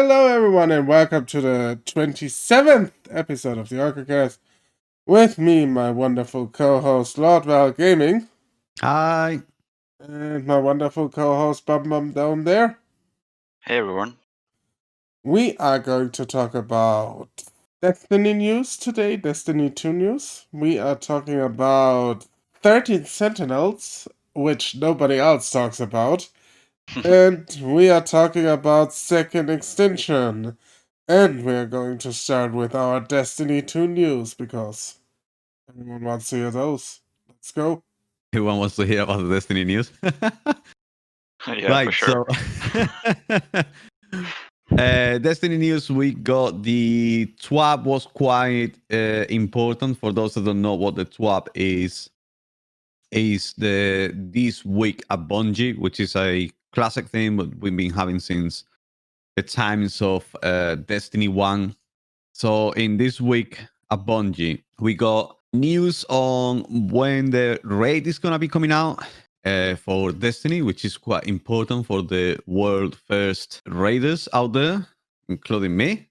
Hello, everyone, and welcome to the 27th episode of the Orcocast. With me, my wonderful co-host, Lord Val Gaming. Hi. And my wonderful co-host, Bum down there. Hey, everyone. We are going to talk about Destiny news today, Destiny 2 news. We are talking about 13 sentinels, which nobody else talks about. And we are talking about Second Extinction. And we're going to start with our Destiny 2 news because everyone wants to hear those. Let's go. Everyone wants to hear about the Destiny news. Yeah, right, for sure. So Destiny news, we got the TWAB was quite important. For those that don't know what the TWAB is the This Week at Bungie, which is a classic thing that we've been having since the times of Destiny 1. So in this week at Bungie, we got news on when the raid is going to be coming out for Destiny, which is quite important for the world first raiders out there, including me,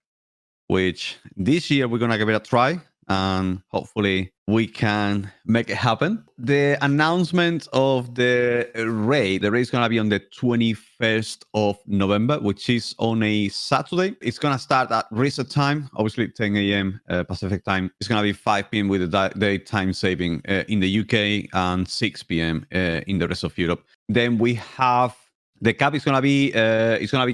which this year we're going to give it a try and hopefully we can make it happen. The announcement of the raid is going to be on the 21st of November, which is on a Saturday. It's going to start at reset time, obviously 10 a.m. Pacific time. It's going to be 5 p.m. with the daytime saving in the UK and 6 p.m. In the rest of Europe. Then we have the cap is going to be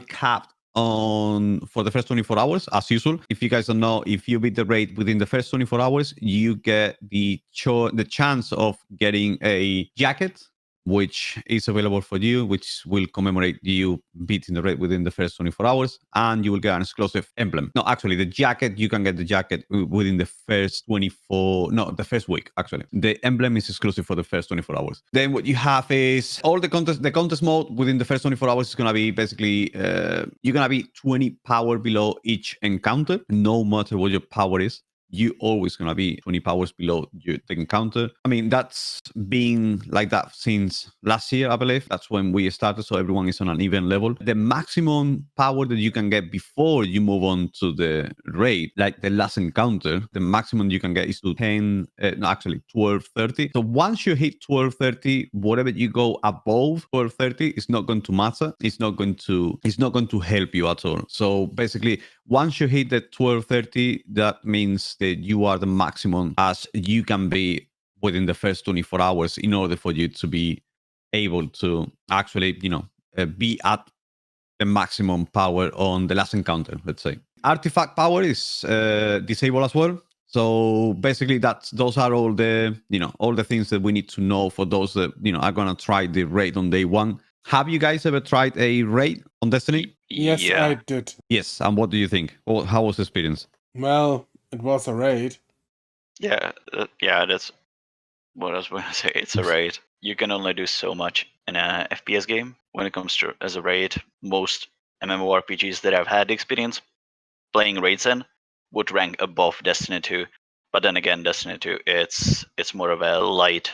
capped on for the first 24 hours as usual. If you guys don't know, if you beat the raid within the first 24 hours, you get the chance of getting a jacket, which is available for you, which will commemorate you beating the raid within the first 24 hours, and you will get an exclusive emblem. No, actually, the jacket, you can get the jacket within the first the first week, actually. The emblem is exclusive for the first 24 hours. Then what you have is all the contest mode within the first 24 hours is going to be basically, you're going to be 20 power below each encounter, no matter what your power is. You always gonna be 20 powers below the encounter. I mean, that's been like that since last year, I believe. That's when we started, so everyone is on an even level. The maximum power that you can get before you move on to the raid, like the last encounter, the maximum you can get is to 1230. So once you hit 1230, whatever you go above 1230 is not going to matter. It's not going to help you at all. So basically, once you hit the 1230, that means that you are the maximum as you can be within the first 24 hours in order for you to be able to actually, be at the maximum power on the last encounter, let's say. Artifact power is disabled as well. So basically, those are all the things that we need to know for those that are gonna try the raid on day one. Have you guys ever tried a raid on Destiny? Yes, yeah. I did. Yes, and what do you think? How was the experience? Well, it was a raid. Yeah, that's what I was going to say. It's a raid. You can only do so much in a FPS game when it comes to as a raid. Most MMORPGs that I've had experience playing raids in would rank above Destiny 2. But then again, Destiny 2, it's more of a light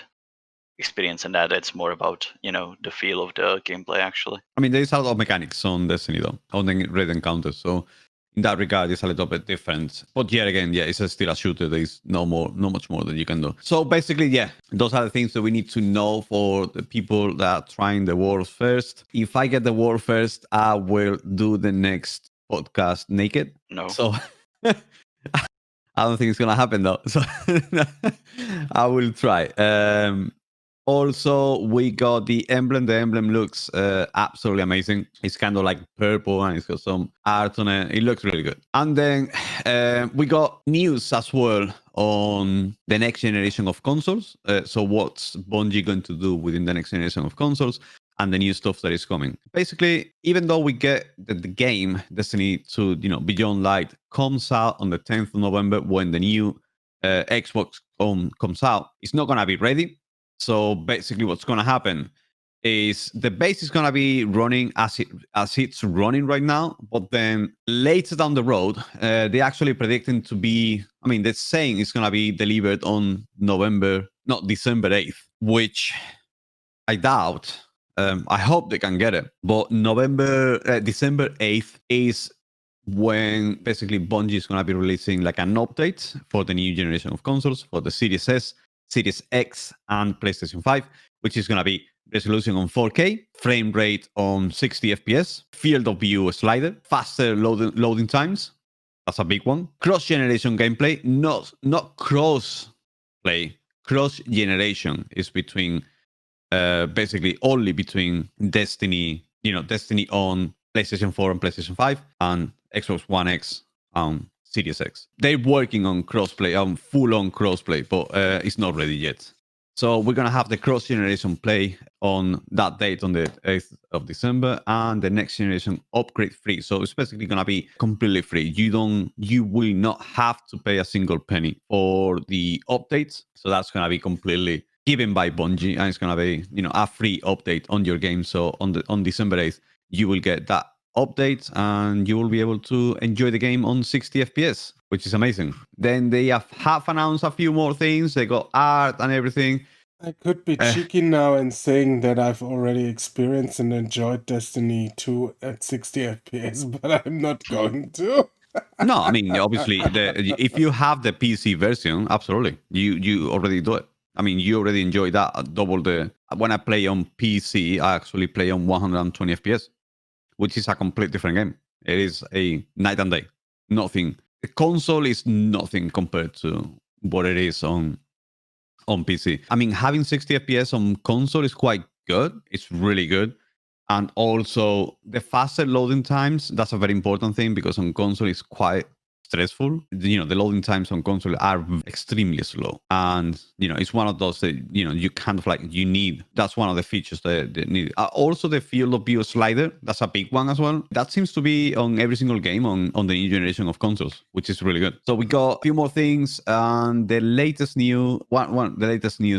experience in that. It's more about, the feel of the gameplay, actually. I mean, there's a lot of mechanics on Destiny, though, on the raid encounters. So in that regard, it's a little bit different. But yet again, it's still a shooter. There's not much more that you can do. So basically, those are the things that we need to know for the people that are trying the world first. If I get the world first, I will do the next podcast naked. No. So I don't think it's gonna happen though. So I will try. Also, we got the emblem. The emblem looks absolutely amazing. It's kind of like purple and it's got some art on it. It looks really good. And then we got news as well on the next generation of consoles. So what's Bungie going to do within the next generation of consoles and the new stuff that is coming? Basically, even though we get the game Destiny 2, Beyond Light comes out on the 10th of November when the new Xbox comes out, it's not going to be ready. So basically, what's going to happen is the base is going to be running as it's running right now. But then later down the road, they're actually predicting to be. I mean, they're saying it's going to be delivered on December 8th, which I doubt. I hope they can get it. But December 8th is when basically Bungie is going to be releasing like an update for the new generation of consoles for the Series S, Series X, and PlayStation 5, which is going to be resolution on 4K, frame rate on 60 FPS, field of view slider, faster loading times. That's a big one. Cross-generation gameplay, not cross-play. Cross-generation is between basically only between Destiny, Destiny on PlayStation 4 and PlayStation 5 and Xbox One X and Series X. They're working on crossplay, on full-on crossplay, but it's not ready yet. So we're going to have the cross-generation play on that date on the 8th of December and the next generation upgrade free. So it's basically going to be completely free. You will not have to pay a single penny for the updates. So that's going to be completely given by Bungie, and it's going to be, a free update on your game. So on December 8th, you will get that update and you will be able to enjoy the game on 60 FPS, which is amazing. Then they have announced a few more things. They got art and everything. I could be cheeky now and saying that I've already experienced and enjoyed Destiny 2 at 60 FPS, but I'm not going to. No, I mean, obviously, if you have the PC version, absolutely, you already do it. I mean, you already enjoy that double the. When I play on PC, I actually play on 120 FPS, which is a complete different game. It is a night and day. Nothing. The console is nothing compared to what it is on PC. I mean, having 60 FPS on console is quite good. It's really good. And also the faster loading times, that's a very important thing because on console it's quite stressful. The loading times on console are extremely slow. And, it's one of those that, you kind of like, you need. That's one of the features that need. Also the field of view slider, that's a big one as well. That seems to be on every single game on the new generation of consoles, which is really good. So we got a few more things. And the latest news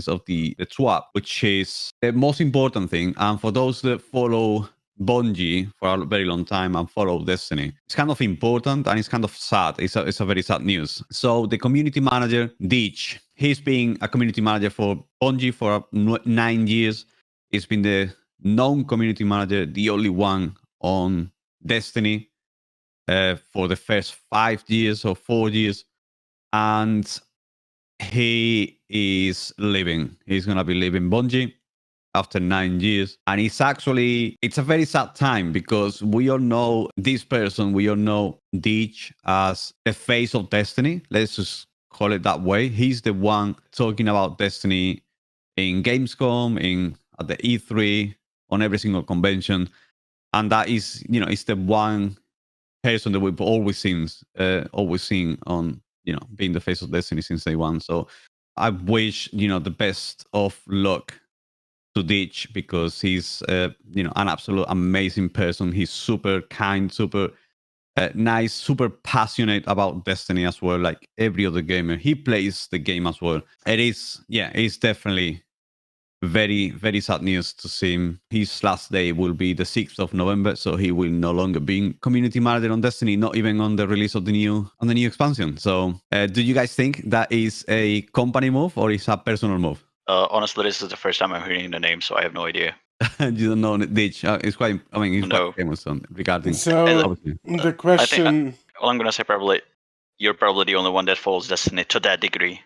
of the swap, which is the most important thing. And for those that follow Bungie for a very long time and follow Destiny, it's kind of important and it's kind of sad. It's a very sad news. So the community manager, Deitch, he's been a community manager for Bungie for 9 years. He's been the known community manager, the only one on Destiny for the first 5 years or 4 years. And he is leaving. He's going to be leaving Bungie after 9 years. And it's a very sad time because we all know this person, we all know Deitch as the face of Destiny. Let's just call it that way. He's the one talking about Destiny in Gamescom, at the E3, on every single convention. And that is, it's the one person that we've always seen on, being the face of Destiny since day one. So I wish, the best of luck to Ditch because he's an absolute amazing person. He's super kind, super nice, super passionate about Destiny as well, like every other gamer. He plays the game as well. It's definitely very, very sad news to see him. His last day will be the 6th of November, so he will no longer be community manager on Destiny, not even on the release of the new expansion. So do you guys think that is a company move or is a personal move? Honestly, this is the first time I'm hearing the name, so I have no idea. You don't know Ditch. It's quite. I mean, he's No. quite famous regarding. So the question. I'm gonna say probably you're probably the only one that follows Destiny to that degree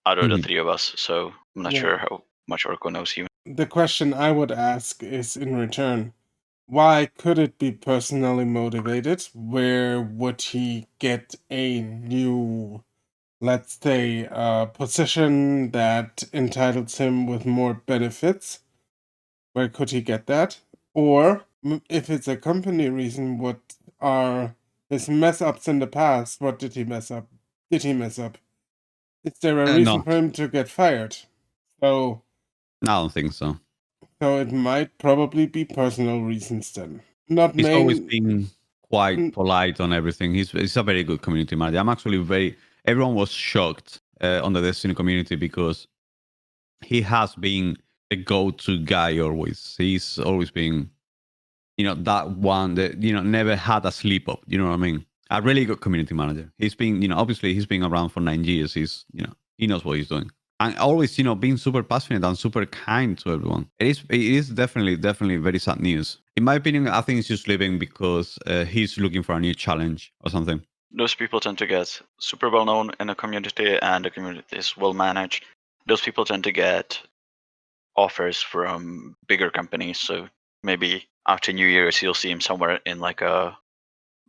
out of the three of us. So I'm not sure how much Orco knows you. The question I would ask is in return, why could it be personally motivated? Where would he get a new, let's say, position that entitles him with more benefits? Where could he get that? Or if it's a company reason, what are his mess ups in the past? What did he mess up? Is there a reason No. for him to get fired? So I don't think so. So it might probably be personal reasons then. He's always been quite polite on everything. He's a very good community manager. I'm actually everyone was shocked on the Destiny community because he has been the go-to guy always. He's always been, that one that, never had a slip up. You know what I mean? A really good community manager. He's been, obviously he's been around for 9 years. He knows what he's doing. and always, being super passionate and super kind to everyone. It is definitely very sad news. In my opinion, I think he's just leaving because he's looking for a new challenge or something. Those people tend to get super well known in a community, and the community is well managed. Those people tend to get offers from bigger companies. So maybe after New Year's, you'll see him somewhere in one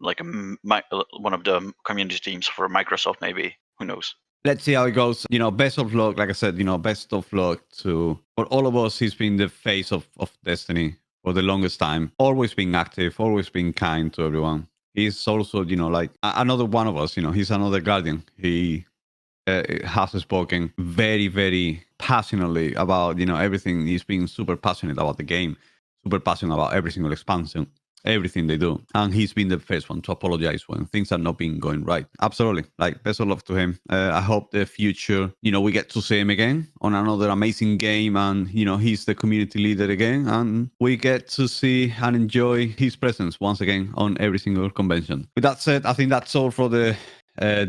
of the community teams for Microsoft. Maybe, who knows? Let's see how it goes. Best of luck. Like I said, best of luck for all of us. He's been the face of Destiny for the longest time. Always being active, always being kind to everyone. He's also, like another one of us. He's another guardian. He has spoken very, very passionately about everything. He's been super passionate about the game, super passionate about every single expansion, everything they do, and he's been the first one to apologize when things are not being going right. Absolutely, like best of luck to him. I hope the future, we get to see him again on another amazing game, and he's the community leader again, and we get to see and enjoy his presence once again on every single convention. With that said, I think that's all for the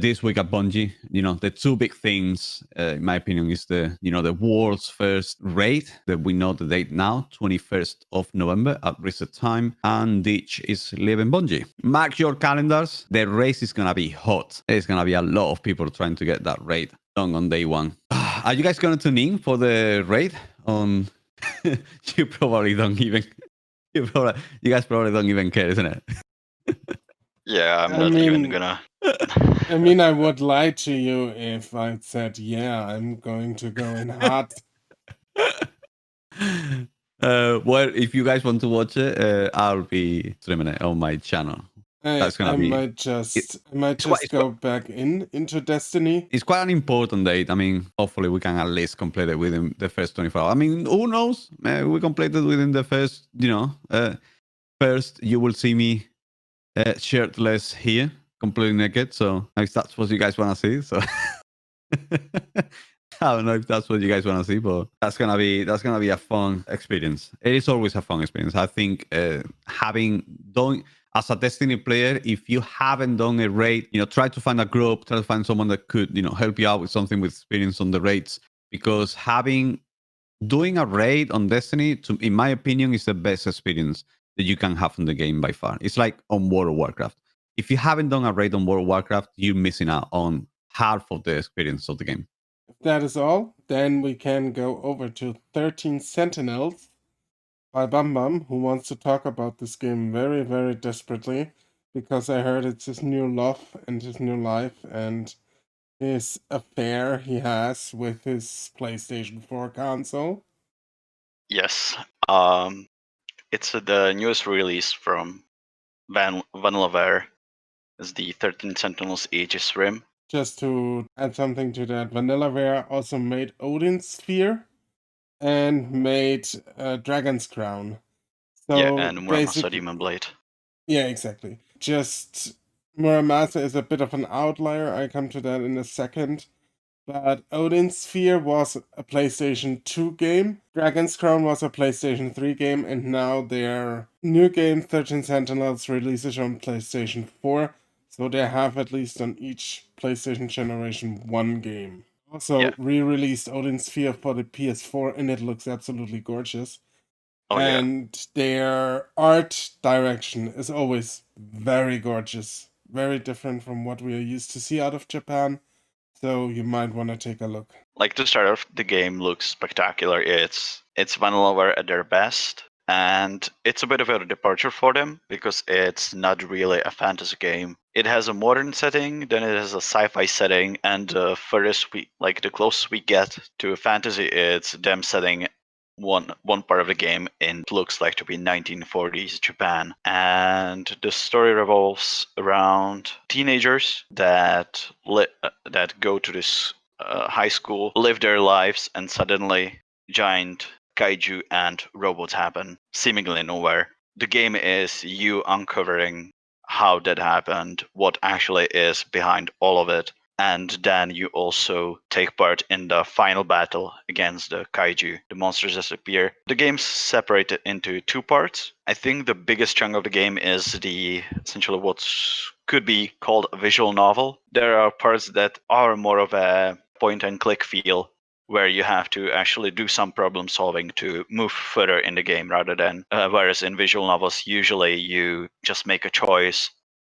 this week at Bungie. The two big things, in my opinion, is the world's first raid that we know the date now, 21st of November at reset time, and Ditch is leaving Bungie. Mark your calendars. The race is gonna be hot. There's gonna be a lot of people trying to get that raid done on day one. Are you guys gonna tune in for the raid on? You probably don't even. You guys probably don't even care, isn't it? Yeah, I'm not even gonna. I mean, I would lie to you if I said, yeah, I'm going to go in hot. Well, if you guys want to watch it, I'll be streaming it on my channel. That's gonna I be. might just go back into Destiny. It's quite an important date. I mean, hopefully we can at least complete it within the first 24 hours. I mean, who knows? We complete it within the first. First you will see me shirtless here, completely naked. So if that's what you guys want to see, so. I don't know if that's what you guys want to see, but that's gonna be a fun experience. It is always a fun experience. I think having done as a Destiny player, if you haven't done a raid, try to find a group, try to find someone that could, help you out with something with experience on the raids. Because doing a raid on Destiny, in my opinion, is the best experience that you can have in the game by far. It's like on World of Warcraft. If you haven't done a raid on World of Warcraft, you're missing out on half of the experience of the game. If that is all, then we can go over to 13 Sentinels by Bum Bum, who wants to talk about this game very, very desperately, because I heard it's his new love and his new life and his affair he has with his PlayStation 4 console. Yes. It's the newest release from Vanillaware. It's the 13 Sentinels Aegis Rim. Just to add something to that, Vanillaware also made Odin's Sphere and made Dragon's Crown. So yeah, and Muramasa Demon Blade. Yeah, exactly. Just Muramasa is a bit of an outlier. I come to that in a second. But Odin's Sphere was a PlayStation 2 game. Dragon's Crown was a PlayStation 3 game, and now their new game, 13 Sentinels, releases on PlayStation 4. So they have at least on each PlayStation generation one game. Also re-released Odin's Sphere for the PS4, and it looks absolutely gorgeous. And their art direction is always very gorgeous. Very different from what we are used to see out of Japan. So you might want to take a look. Like, to start off, the game looks spectacular. It's Vanillaware at their best, and it's a bit of a departure for them because it's not really a fantasy game. It has a modern setting, then it has a sci-fi setting, and the closest we get to a fantasy, it's them setting one part of the game in looks like to be 1940s Japan, and the story revolves around teenagers that go to this high school, live their lives, and suddenly giant kaiju and robots happen seemingly nowhere. The game is you uncovering how that happened, what actually is behind all of it, and then you also take part in the final battle against the kaiju, the monsters that appear. The game's separated into two parts. I think the biggest chunk of the game is essentially what could be called a visual novel. There are parts that are more of a point and click feel, where you have to actually do some problem solving to move further in the game rather than whereas in visual novels usually you just make a choice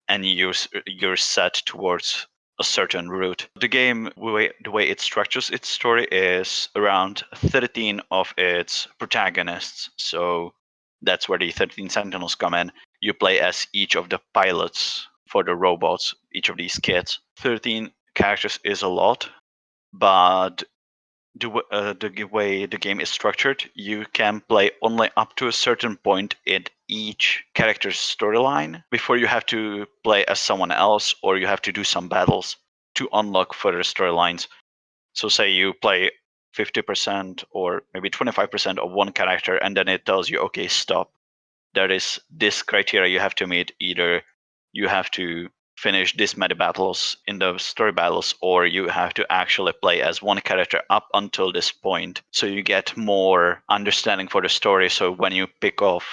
and you're set towards a certain route. The game, the way it structures its story is around 13 of its protagonists. So that's where the 13 sentinels come in. You play as each of the pilots for the robots, each of these kids. 13 characters is a lot, but the way the game is structured, you can play only up to a certain point in each character's storyline before you have to play as someone else or you have to do some battles to unlock further storylines. So say you play 50% or maybe 25% of one character and then it tells you, okay, stop. There is this criteria you have to meet. Either you have to finish this many battles in the story battles, or you have to actually play as one character up until this point, so you get more understanding for the story. So when you pick up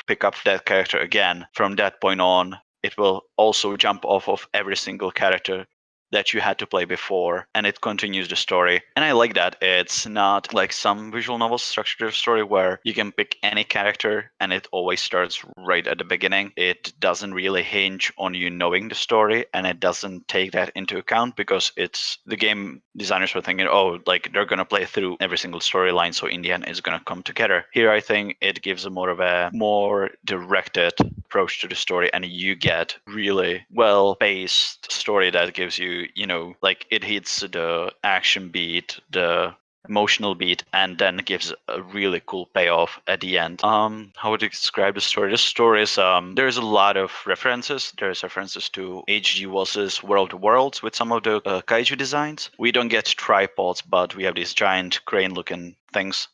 that character again, from that point on, it will also jump off of every single character that you had to play before, and it continues the story. And I like that. It's not like some visual novels structure their story where you can pick any character and it always starts right at the beginning. It doesn't really hinge on you knowing the story, and it doesn't take that into account because it's the game designers were thinking, oh, like they're gonna play through every single storyline, so in the end it's gonna come together. Here I think it gives a more directed approach to the story, and you get really well paced story that gives you, like it hits the action beat, the emotional beat, and then gives a really cool payoff at the end. How would you describe the story? The story is there's a lot of references. There's references to H.G. Wells's World of Worlds with some of the kaiju designs. We don't get tripods, but we have these giant crane-looking things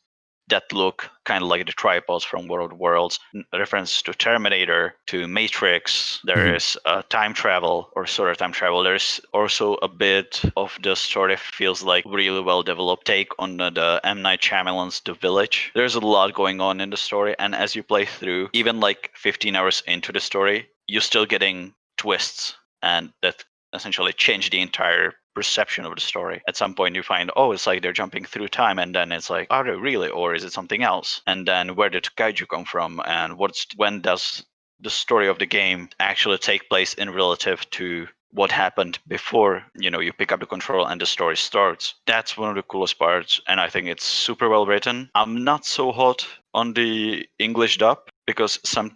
that look kind of like the tripods from World Worlds. Reference to Terminator, to Matrix. There is time travel or sort of time travel. There's also a bit of the story feels like really well developed take on the M. Night Shyamalan's The Village. There's a lot going on in the story, and as you play through, even like 15 hours into the story, you're still getting twists, and that essentially change the entire perception of the story. At some point you find, oh, it's like they're jumping through time, and then it's like, are they really, or is it something else? And then where did kaiju come from, and when does the story of the game actually take place in relative to what happened before you pick up the control and the story starts. That's one of the coolest parts, and I think it's super well written. I'm not so hot on the English dub because some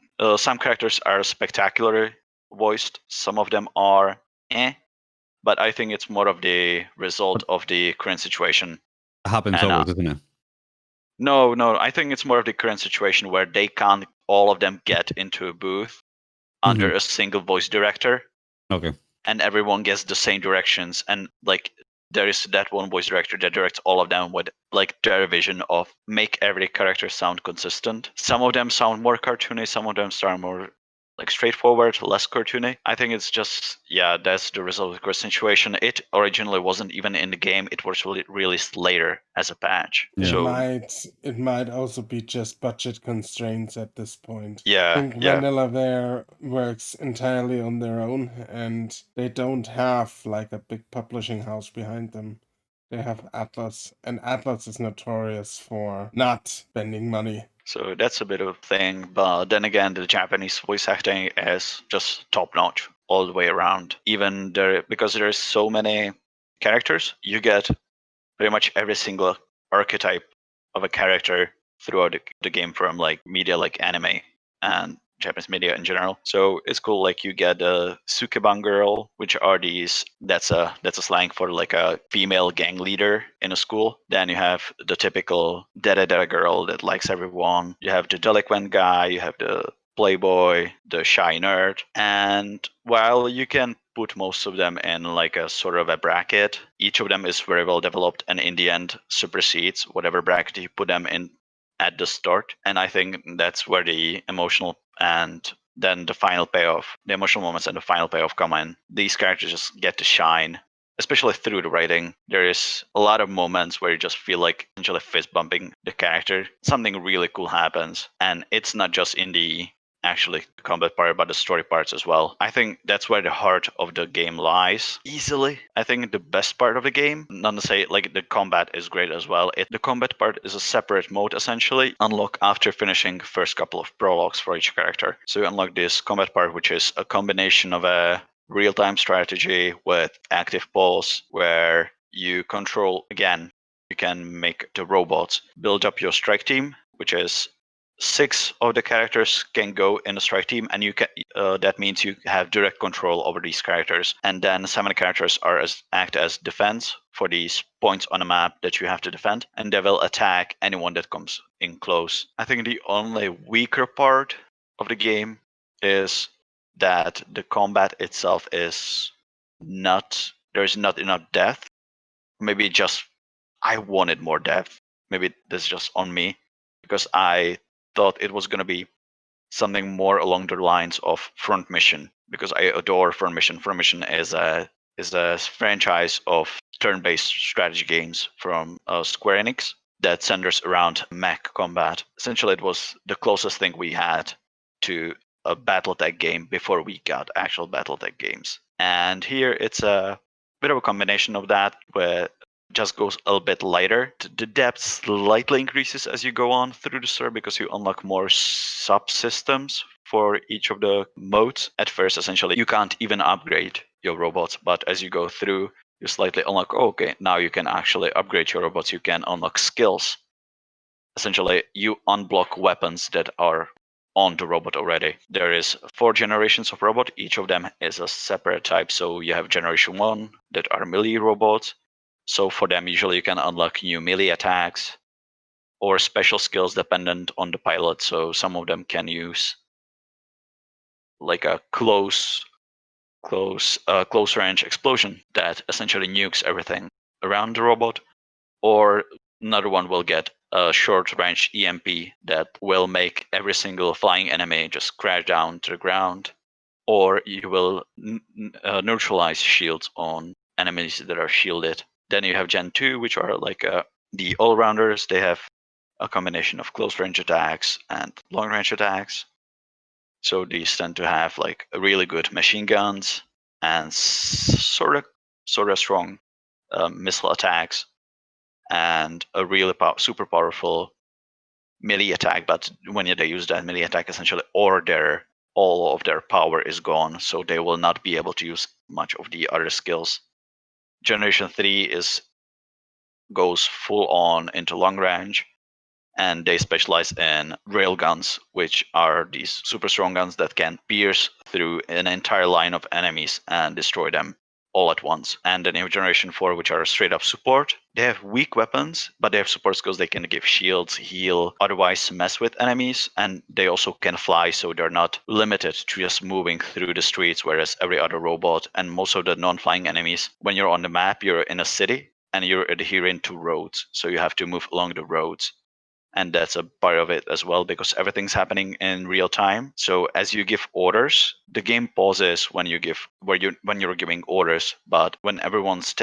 characters are spectacularly voiced, some of them are but I think it's more of the result of the current situation. It happens And, always, doesn't it? No, I think it's more of the current situation where they can't all of them get into a booth under a single voice director, Okay. and everyone gets the same directions, and like there is that one voice director that directs all of them with like their vision of make every character sound consistent. Some of them sound more cartoony, some of them sound more like straightforward, less cartoony. I think it's just, that's the result of the current situation. It originally wasn't even in the game. It was released later as a patch. Yeah. So It might also be just budget constraints at this point. I yeah, think Vanillaware works entirely on their own, and they don't have like a big publishing house behind them. They have Atlas, and Atlas is notorious for not spending money. So that's a bit of a thing. But then again, the Japanese voice acting is just top notch all the way around. Even there, because there's so many characters, you get pretty much every single archetype of a character throughout the game, from like media like anime and Japanese media in general. So it's cool. Like you get a Sukeban girl, which are that's a slang for like a female gang leader in a school. Then you have the typical dada girl that likes everyone. You have the delinquent guy. You have the playboy, the shy nerd. And while you can put most of them in like a sort of a bracket, each of them is very well developed, and in the end supersedes whatever bracket you put them in at the start. And I think that's where the emotional and then the final payoff, the emotional moments and the final payoff come in. These characters just get to shine, especially through the writing. There is a lot of moments where you just feel like essentially fist bumping the character. Something really cool happens, and it's not just in the actually the combat part, but the story parts as well. I think that's where the heart of the game lies. Easily, I think the best part of the game. Not to say like the combat is great as well. The combat part is a separate mode essentially. Unlock after finishing first couple of prologues for each character. So you unlock this combat part, which is a combination of a real-time strategy with active pulse, where you control again. You can make the robots build up your strike team, which is 6 of the characters can go in a strike team, and you can. That means you have direct control over these characters. And then 7 characters act as defense for these points on a map that you have to defend, and they will attack anyone that comes in close. I think the only weaker part of the game is that the combat itself is not. There's not enough depth. Maybe just I wanted more depth. Maybe this is just on me, because I thought it was going to be something more along the lines of Front Mission, because I adore Front Mission. Front Mission is a franchise of turn-based strategy games from Square Enix that centers around mech combat. Essentially, it was the closest thing we had to a BattleTech game before we got actual BattleTech games. And here it's a bit of a combination of that, where just goes a little bit lighter. The depth slightly increases as you go on through the story, because you unlock more subsystems for each of the modes. At first, essentially, you can't even upgrade your robots, but as you go through, you slightly unlock, okay, now you can actually upgrade your robots. You can unlock skills. Essentially, you unblock weapons that are on the robot already. There is 4 generations of robot. Each of them is a separate type. So you have generation 1 that are melee robots. So for them, usually you can unlock new melee attacks or special skills dependent on the pilot. So some of them can use like a close range explosion that essentially nukes everything around the robot, or another one will get a short range EMP that will make every single flying enemy just crash down to the ground, or you will neutralize shields on enemies that are shielded. Then you have Gen 2, which are like the all-rounders. They have a combination of close range attacks and long range attacks. So these tend to have like really good machine guns and sort of strong missile attacks, and a really super powerful melee attack. But when they use that melee attack, essentially, all of their power is gone, so they will not be able to use much of the other skills. Generation 3 goes full on into long range, and they specialize in railguns, which are these super strong guns that can pierce through an entire line of enemies and destroy them all at once. And then you have Generation 4, which are straight up support. They have weak weapons, but they have support skills. They can give shields, heal, otherwise mess with enemies, and they also can fly, so they're not limited to just moving through the streets, whereas every other robot and most of the non-flying enemies, when you're on the map, you're in a city and you're adhering to roads, so you have to move along the roads. And that's a part of it as well, because everything's happening in real time. So as you give orders, the game pauses when you're giving orders. But when everyone's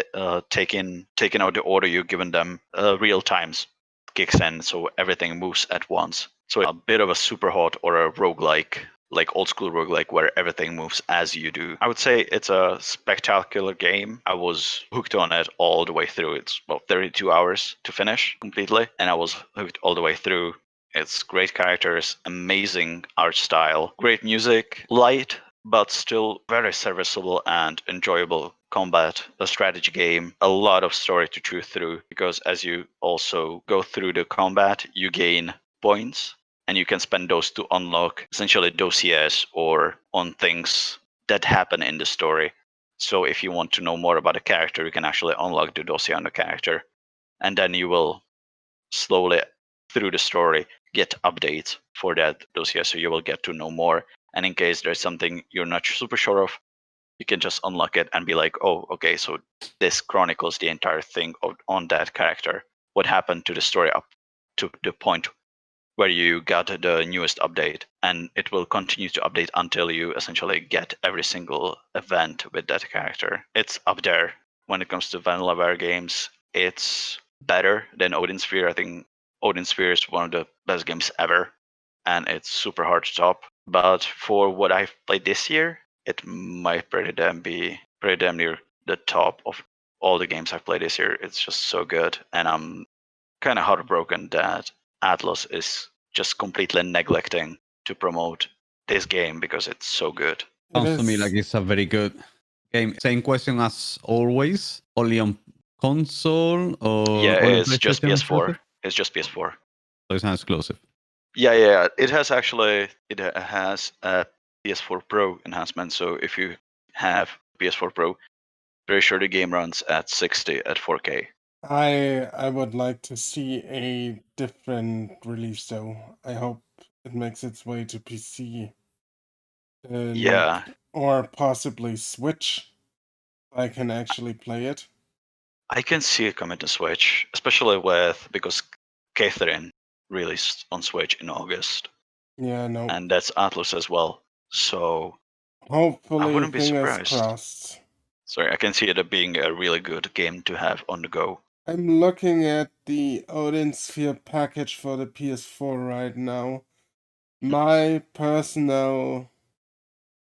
taking out the order you've given them, real times kicks in, so everything moves at once. So a bit of a super hot or a roguelike, like old school roguelike, where everything moves as you do. I would say it's a spectacular game. I was hooked on it all the way through. It's about 32 hours to finish completely, and I was hooked all the way through. It's great characters, amazing art style, great music, light but still very serviceable and enjoyable combat, a strategy game, a lot of story to chew through, because as you also go through the combat, you gain points, and you can spend those to unlock essentially dossiers or on things that happen in the story. So if you want to know more about a character, you can actually unlock the dossier on the character, and then you will slowly through the story get updates for that dossier, so you will get to know more. And in case there's something you're not super sure of, you can just unlock it and be like, oh, okay, so this chronicles the entire thing on that character. What happened to the story up to the point where you got the newest update, and it will continue to update until you essentially get every single event with that character. It's up there when it comes to Vanillaware games. It's better than Odin Sphere. I think Odin Sphere is one of the best games ever, and it's super hard to top. but for what I've played this year, it might be pretty damn near the top of all the games I've played this year. It's just so good, and I'm kind of heartbroken that Atlas is just completely neglecting to promote this game because it's so good. It Sounds to me like is. it's a very good game. Same question as always. Only on console Yeah, or only on it's just PlayStation PS4. exclusive? It's just PS4. So it's not exclusive. Yeah. It has a PS4 Pro enhancement. So if you have PS4 Pro, very sure the game runs at 60 at 4K. I would like to see a different release though. I hope it makes its way to PC and Yeah, or possibly Switch. I can actually play it. I can see it coming to Switch, especially because Catherine released on Switch in August, Yeah, no. and that's Atlus as well. So I Hopefully, wouldn't be fingers surprised. crossed. Sorry, I can see it being a really good game to have on the go. I'm looking at the Odin Sphere package for the PS4 right now. My personal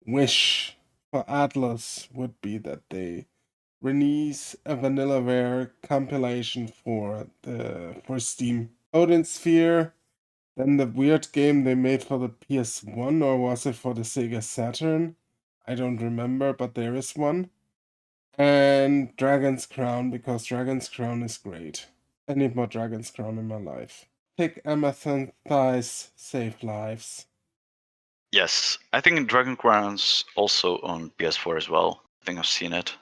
wish for Atlas would be that they release a Vanillaware compilation for Steam. Odin Sphere, then the weird game they made for the PS1, or was it for the Sega Saturn? I don't remember, but there is one. And Dragon's Crown, because Dragon's Crown is great. I need more Dragon's Crown in my life. Pick Amaranth Thighs, save lives. Yes, I think Dragon Crown's also on PS4 as well. I think I've seen it.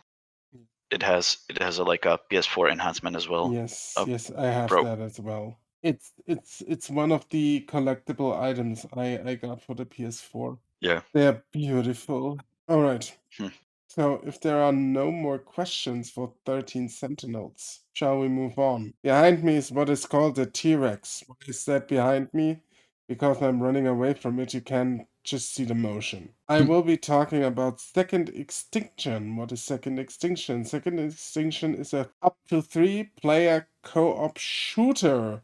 It has a PS4 enhancement as well. Yes, Uh, yes, I have Pro. that as well. It's one of the collectible items I got for the PS4. Yeah. They're beautiful. All right. Hmm. So, if there are no more questions for 13 Sentinels, shall we move on? Behind me is what is called a T-Rex. Why is that behind me? Because I'm running away from it, you can just see the motion. I will be talking about Second Extinction. What is Second Extinction? Second Extinction is a up to 3-player co-op shooter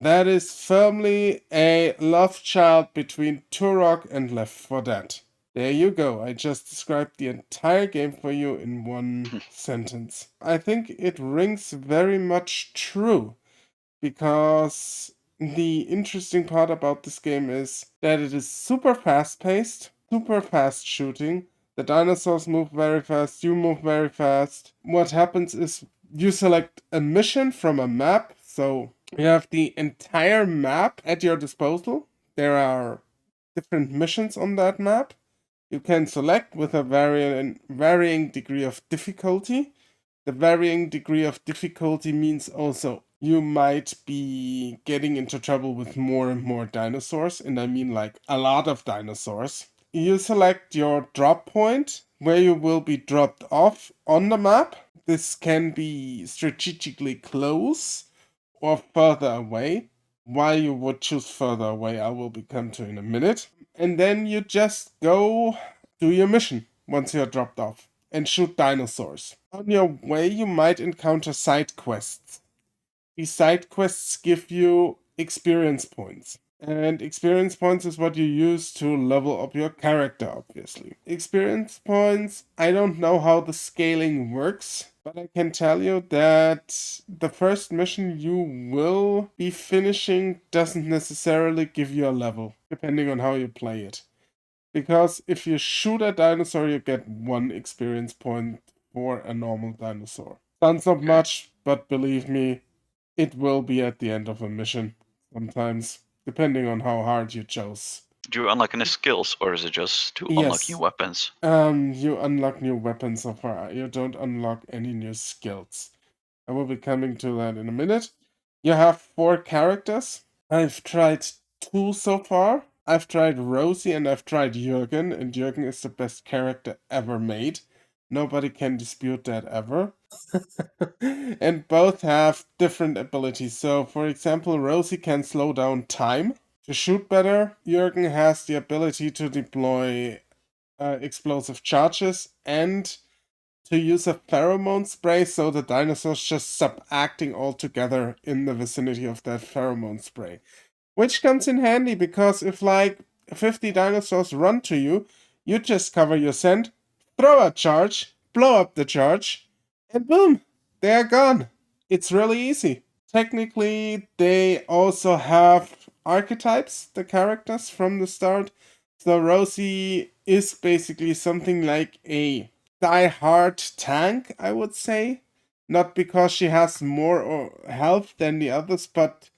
that is firmly a love child between Turok and Left 4 Dead. There you go. I just described the entire game for you in one sentence. I think it rings very much true because the interesting part about this game is that it is super fast paced, super fast shooting. The dinosaurs move very fast, you move very fast. What happens is you select a mission from a map, so you have the entire map at your disposal. There are different missions on that map. You can select with a varying degree of difficulty. The varying degree of difficulty means also you might be getting into trouble with more and more dinosaurs, and I mean like a lot of dinosaurs. You select your drop point where you will be dropped off on the map. This can be strategically close or further away. Why you would choose further away, I will come to in a minute. And then you just go do your mission once you're dropped off and shoot dinosaurs. On your way, you might encounter side quests. These side quests give you experience points. And experience points is what you use to level up your character, obviously. Experience points, I don't know how the scaling works, but I can tell you that the first mission you will be finishing doesn't necessarily give you a level, depending on how you play it. Because if you shoot a dinosaur, you get 1 experience point for a normal dinosaur. Sounds not much, but believe me, it will be at the end of a mission sometimes, depending on how hard you chose. Do you unlock any skills, or is it just to unlock new Yes, weapons? you unlock new weapons so far. You don't unlock any new skills. I will be coming to that in a minute. You have 4 characters. I've tried 2 so far. I've tried Rosie and I've tried Jürgen, and Jürgen is the best character ever made. Nobody can dispute that ever. And both have different abilities. So, for example, Rosie can slow down time to shoot better. Jürgen has the ability to deploy explosive charges and to use a pheromone spray so the dinosaurs just stop acting altogether in the vicinity of that pheromone spray. Which comes in handy because if, like, 50 dinosaurs run to you, you just cover your scent, throw a charge, blow up the charge, and boom, they're gone. It's really easy. Technically, they also have archetypes, the characters from the start. So Rosie is basically something like a die-hard tank, I would say. Not because she has more health than the others, but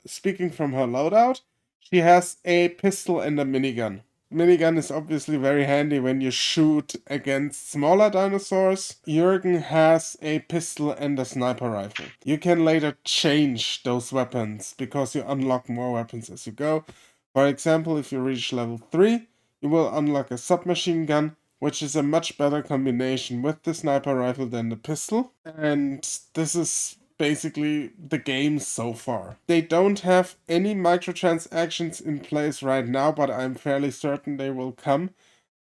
speaking from her loadout, she has a pistol and a minigun. Minigun is obviously very handy when you shoot against smaller dinosaurs. Jürgen has a pistol and a sniper rifle. You can later change those weapons because you unlock more weapons as you go. For example, if you reach level 3, you will unlock a submachine gun, which is a much better combination with the sniper rifle than the pistol. And this is basically the game so far. They don't have any microtransactions in place right now, but I'm fairly certain they will come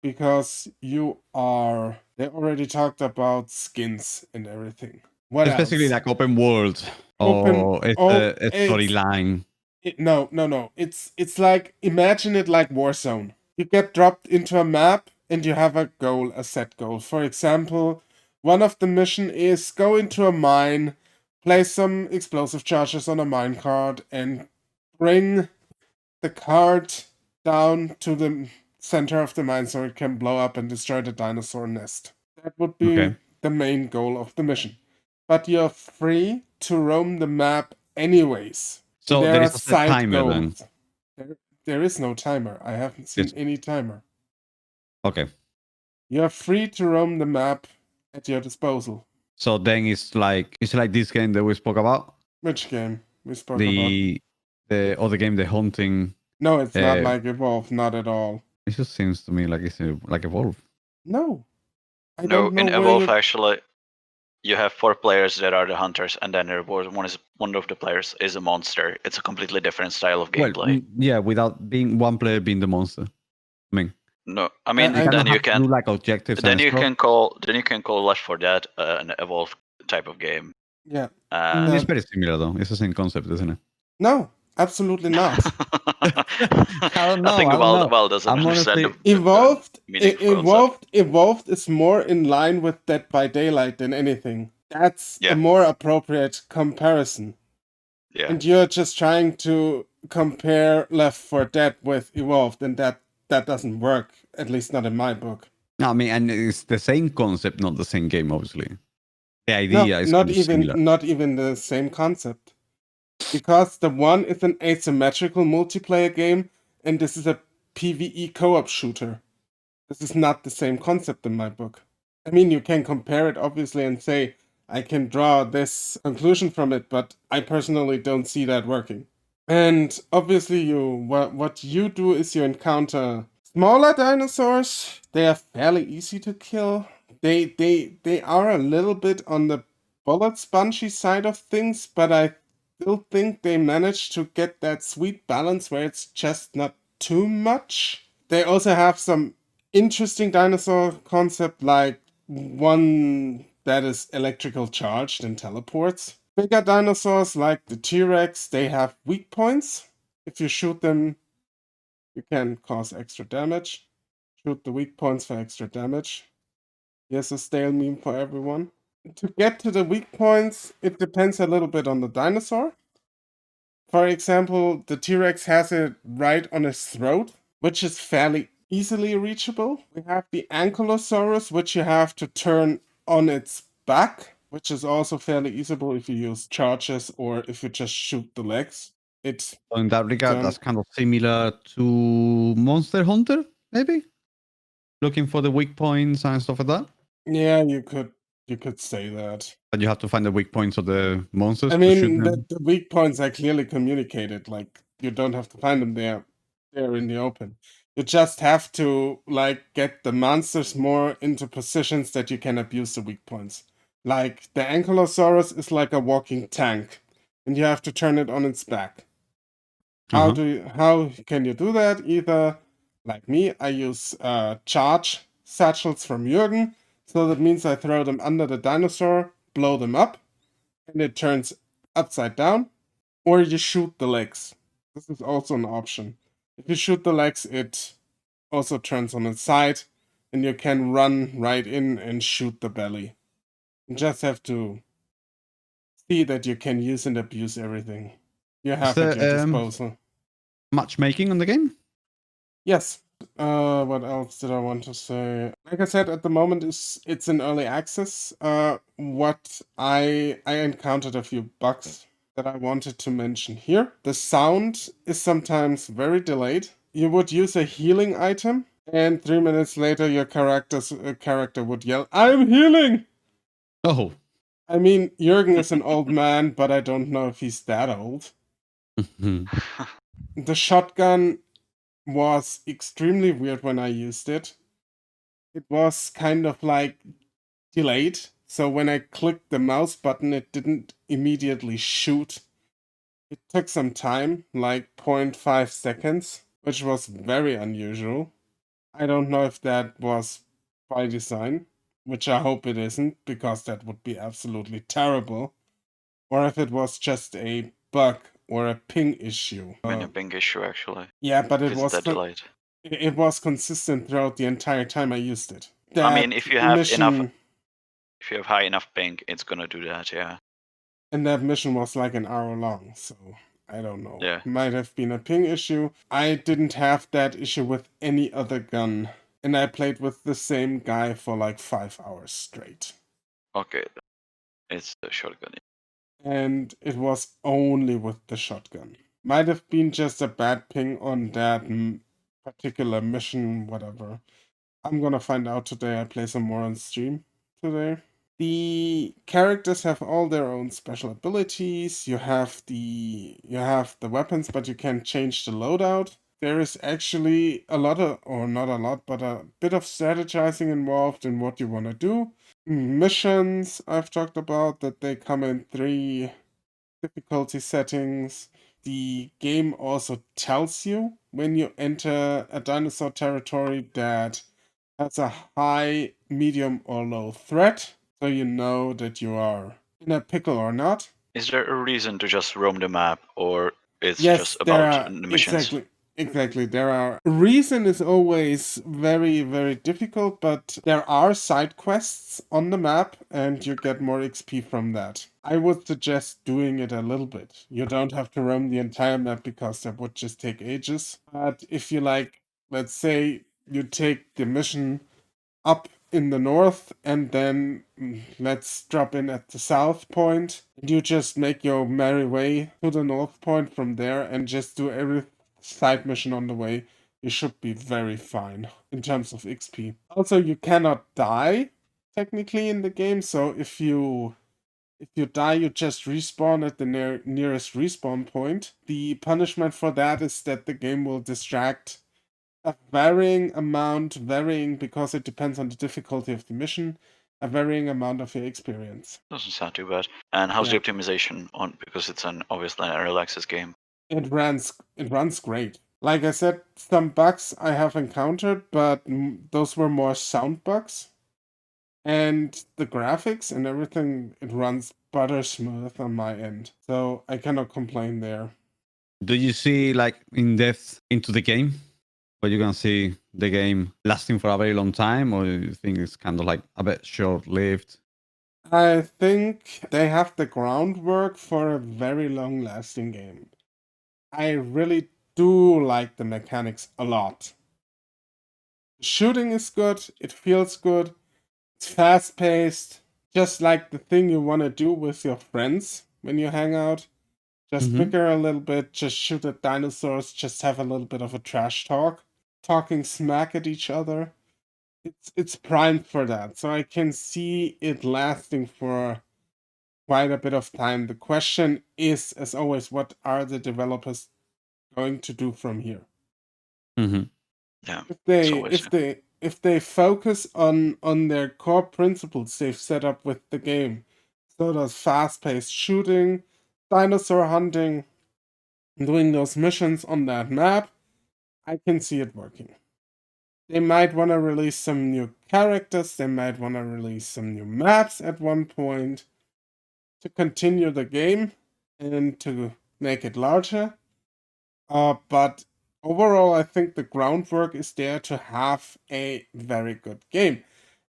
because they already talked about skins and everything. What It's else? basically like open world, or it's a storyline. No. It's like, imagine it like Warzone. You get dropped into a map and you have a goal, a set goal. For example, one of the mission is go into a mine, place some explosive charges on a minecart, and bring the cart down to the center of the mine so it can blow up and destroy the dinosaur nest. That would be Okay. the main goal of the mission. But you're free to roam the map anyways. So There there are is a set side timer then. goals. There is no timer. I haven't seen Yes. any timer. Okay. You're free to roam the map at your disposal. So then it's like this game that we spoke about. Which game we spoke about? The other game, the hunting. No, it's not like Evolve, not at all. It just seems to me like it's like Evolve. No. I No, don't know in where Evolve actually, you have 4 players that are the hunters, and then one of the players is a monster. It's a completely different style of Well, gameplay. yeah, without being one player being the monster. I mean, No, I mean I you then kind you of can do like objectives. then and you stuff. can call Left 4 Dead an Evolve type of game. Yeah. It's very similar though. It's the same concept, isn't it? No, absolutely not. I don't know. I think Val doesn't I'm understand honestly Evolved is more in line with Dead by Daylight than anything. That's Yeah. a more appropriate comparison. Yeah. And you're just trying to compare Left 4 Dead with Evolved, and that doesn't work, at least not in my book. No, I mean, and it's the same concept, not the same game, obviously. The idea is not kind of even similar. not even the same concept. Because the one is an asymmetrical multiplayer game, and this is a PvE co-op shooter. This is not the same concept in my book. I mean, you can compare it obviously and say, I can draw this conclusion from it, but I personally don't see that working. And obviously, what you do is you encounter smaller dinosaurs. They are fairly easy to kill. They are a little bit on the bullet spongy side of things, but I still think they managed to get that sweet balance where it's just not too much. They also have some interesting dinosaur concept, like one that is electrical charged and teleports. Bigger dinosaurs like the T-Rex, they have weak points. If you shoot them, you can cause extra damage. Shoot the weak points for extra damage. Here's a stale meme for everyone. To get to the weak points, it depends a little bit on the dinosaur. For example, the T-Rex has it right on his throat, which is fairly easily reachable. We have the Ankylosaurus, which you have to turn on its back, which is also fairly easable if you use charges or if you just shoot the legs. It's So in that regard, done. that's kind of similar to Monster Hunter, maybe? Looking for the weak points and stuff like that? Yeah, you could say that. But you have to find the weak points of the monsters I to shoot mean, them. the weak points are clearly communicated. Like, you don't have to find them there. They're in the open. You just have to, like, get the monsters more into positions that you can abuse the weak points. Like, the Ankylosaurus is like a walking tank, and you have to turn it on its back. How can you do that? Either, like me, I use charge satchels from Jürgen, so that means I throw them under the dinosaur, blow them up, and it turns upside down, or you shoot the legs. This is also an option. If you shoot the legs, it also turns on its side, and you can run right in and shoot the belly. You just have to see that you can use and abuse everything you Is have at your there disposal. matchmaking on the game? Yes. What else did I want to say? Like I said, at the moment it's in early access. What I encountered a few bugs that I wanted to mention here. The sound is sometimes very delayed. You would use a healing item, and 3 minutes later, your character would yell, "I'm healing!" Oh. I mean, Jürgen is an old man, but I don't know if he's that old. The shotgun was extremely weird when I used it. It was kind of like delayed, so when I clicked the mouse button, it didn't immediately shoot. It took some time, like 0.5 seconds, which was very unusual. I don't know if that was by design, which I hope it isn't, because that would be absolutely terrible, or if it was just a bug or a ping issue. And a ping issue, actually. Yeah, but If it's that delayed. it was consistent throughout the entire time I used it. I mean, That if you have mission, if you have high enough ping, it's gonna do that, yeah. and that mission was like an hour long, so I don't know. Yeah. Might have been a ping issue. I didn't have that issue with any other gun, and I played with the same guy for like 5 hours straight. Okay, it's the shotgun. And it was only with the shotgun. Might have been just a bad ping on that particular mission, whatever. I'm gonna find out today. I play some more on stream today. The characters have all their own special abilities. You have the weapons, but you can change the loadout. There is actually a lot of, or not a lot, but a bit of strategizing involved in what you want to do. Missions I've talked about, that they come in 3 difficulty settings. The game also tells you when you enter a dinosaur territory that has a high, medium, or low threat, so you know that you are in a pickle or not. Is there a reason to just roam the map, or it's Yes, just there about are, the missions? exactly. There are. Reason is always very, very difficult, but there are side quests on the map, and you get more XP from that. I would suggest doing it a little bit. You don't have to roam the entire map because that would just take ages. But if you like, let's say you take the mission up in the north, and then let's drop in at the south point. You just make your merry way to the north point from there and just do every side mission on the way. You should be very fine in terms of XP. Also, you cannot die technically in the game, so if you die, you just respawn at the nearest respawn point. The punishment for that is that the game will distract a varying amount, varying because it depends on the difficulty of the mission, a varying amount of your experience. Doesn't sound too bad. And how's the Yeah. optimization on, because it's obviously an early access game? It runs great. Like I said, some bugs I have encountered, but those were more sound bugs. And the graphics and everything, it runs butter smooth on my end. So I cannot complain there. Do you see like in depth into the game? Or you can see the game lasting for a very long time, or you think it's kind of like a bit short lived? I think they have the groundwork for a very long lasting game. I really do like the mechanics a lot. The shooting is good, it feels good, it's fast paced, just like the thing you want to do with your friends when you hang out. Just bicker a little bit, just shoot at dinosaurs, just have a little bit of a trash talk, talking smack at each other. It's primed for that, so I can see it lasting for quite a bit of time. The question is, as always, what are the developers going to do from here? Mm-hmm. Yeah. If they focus on their core principles they've set up with the game, so those fast-paced shooting, dinosaur hunting, doing those missions on that map, I can see it working. They might want to release some new characters, they might want to release some new maps at one point to continue the game and to make it larger. But overall, I think the groundwork is there to have a very good game.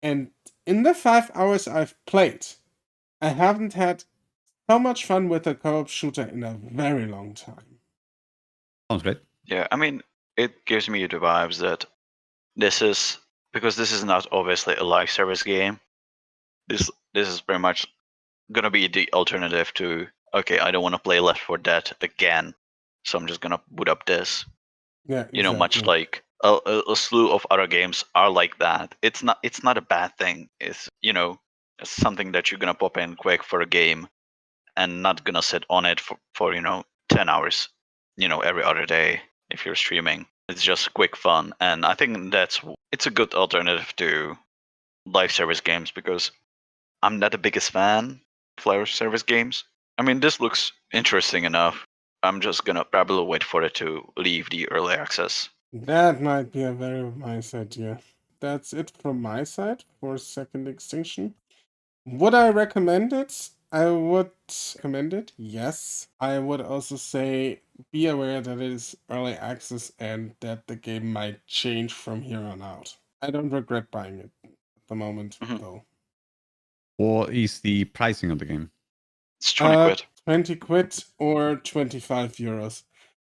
And in the 5 hours I've played, I haven't had so much fun with a co-op shooter in a very long time. Sounds great. Yeah, I mean, it gives me the vibes that this is because this is not obviously a live service game. This is very much gonna be the alternative to, okay, I don't want to play Left 4 Dead again, so I'm just gonna boot up this. Yeah, You know, much exactly. like a slew of other games are like that. It's not a bad thing. It's, you know, it's something that you're gonna pop in quick for a game and not gonna sit on it for 10 hours, every other day if you're streaming. It's just quick fun, and I think it's a good alternative to live service games because I'm not the biggest fan of live service games. I mean, this looks interesting enough. I'm just gonna probably wait for it to leave the early access. That might be a very nice idea. That's it from my side for Second Extinction. Would I recommend it? I would recommend it, yes. I would also say be aware that it is early access and that the game might change from here on out. I don't regret buying it at the moment, Mhm. though. What is the pricing of the game? It's 20 quid. 20 quid or 25 euros.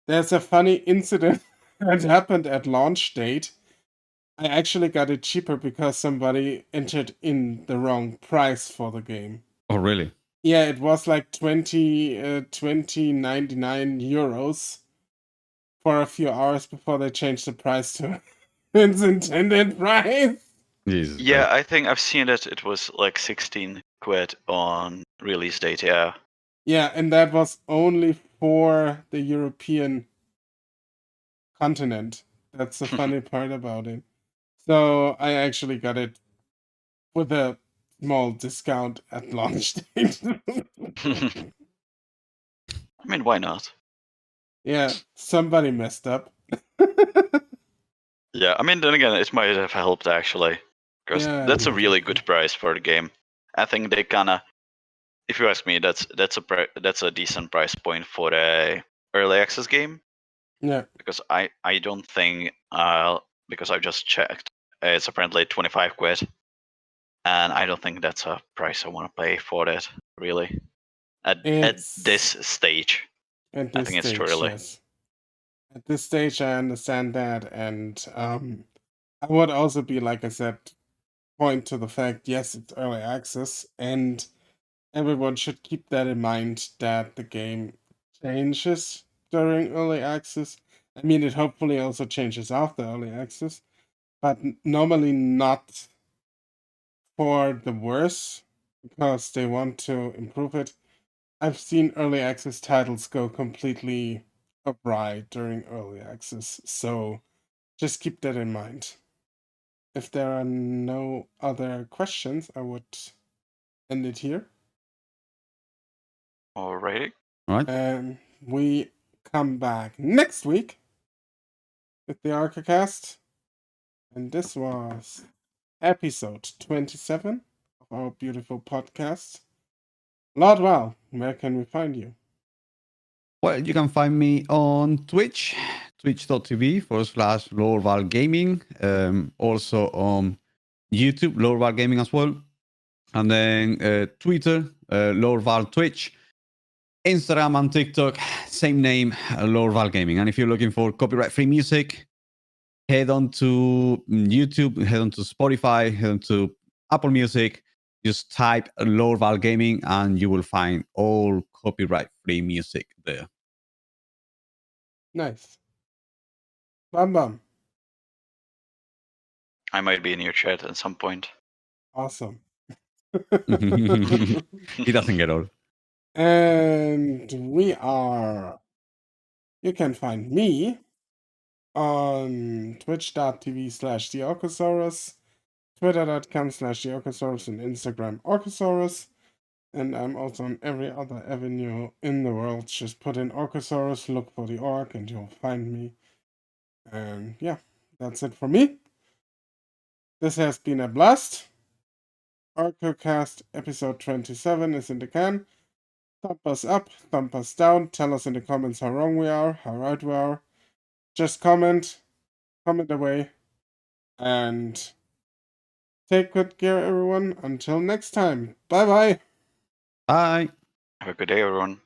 There's a funny incident that happened at launch date. I actually got it cheaper because somebody entered in the wrong price for the game. Oh, really? Yeah, it was like 20.99 euros for a few hours before they changed the price to its intended price. Jesus. Yeah, I think I've seen it. It was like 16 quid on release date. Yeah. Yeah, and that was only for the European continent. That's the funny part about it. So I actually got it with a small discount at launch date. I mean, why not? Yeah, somebody messed up. Yeah, I mean, then again, it might have helped actually, because Yeah, that's a really exactly. good price for the game. I think they kind of, if you ask me, that's a decent price point for a early access game. Yeah, Because I don't think because I just checked, it's apparently 25 quid, and I don't think that's a price I want to pay for it really at this it's stage. at I this think it's too stage, early. yes. At this stage, I understand that, and I would also be, like I said, point to the fact, yes, it's early access, and everyone should keep that in mind that the game changes during early access. I mean, it hopefully also changes after early access, but normally not for the worse because they want to improve it. I've seen early access titles go completely awry during early access, so just keep that in mind. If there are no other questions, I would end it here. Alrighty. All right. And we come back next week with the Orcocast. And this was episode 27 of our beautiful podcast. Lord Wow, where can we find you? Well, you can find me on Twitch, twitch.tv/Lorval Gaming. Also on YouTube, Lorval Gaming as well. And then Twitter, Lorval Twitch. Instagram and TikTok, same name, Lorval Gaming. And if you're looking for copyright-free music, head on to YouTube, head on to Spotify, head on to Apple Music. Just type Lorval Gaming and you will find all copyright-free music there. Nice. Bam bam. I might be in your chat at some point. Awesome. He doesn't get old. And you can find me on twitch.tv/theorcosaurus, twitter.com/theorcosaurus, and Instagram Orcosaurus. And I'm also on every other avenue in the world. Just put in Orcosaurus, look for the orc, and you'll find me. And yeah, that's it for me. This has been a blast. Orcocast episode 27 is in the can. Thump us up, thump us down, tell us in the comments how wrong we are, how right we are. just comment away, and take good care, everyone. Until next time. Bye bye. Bye. Have a good day, everyone.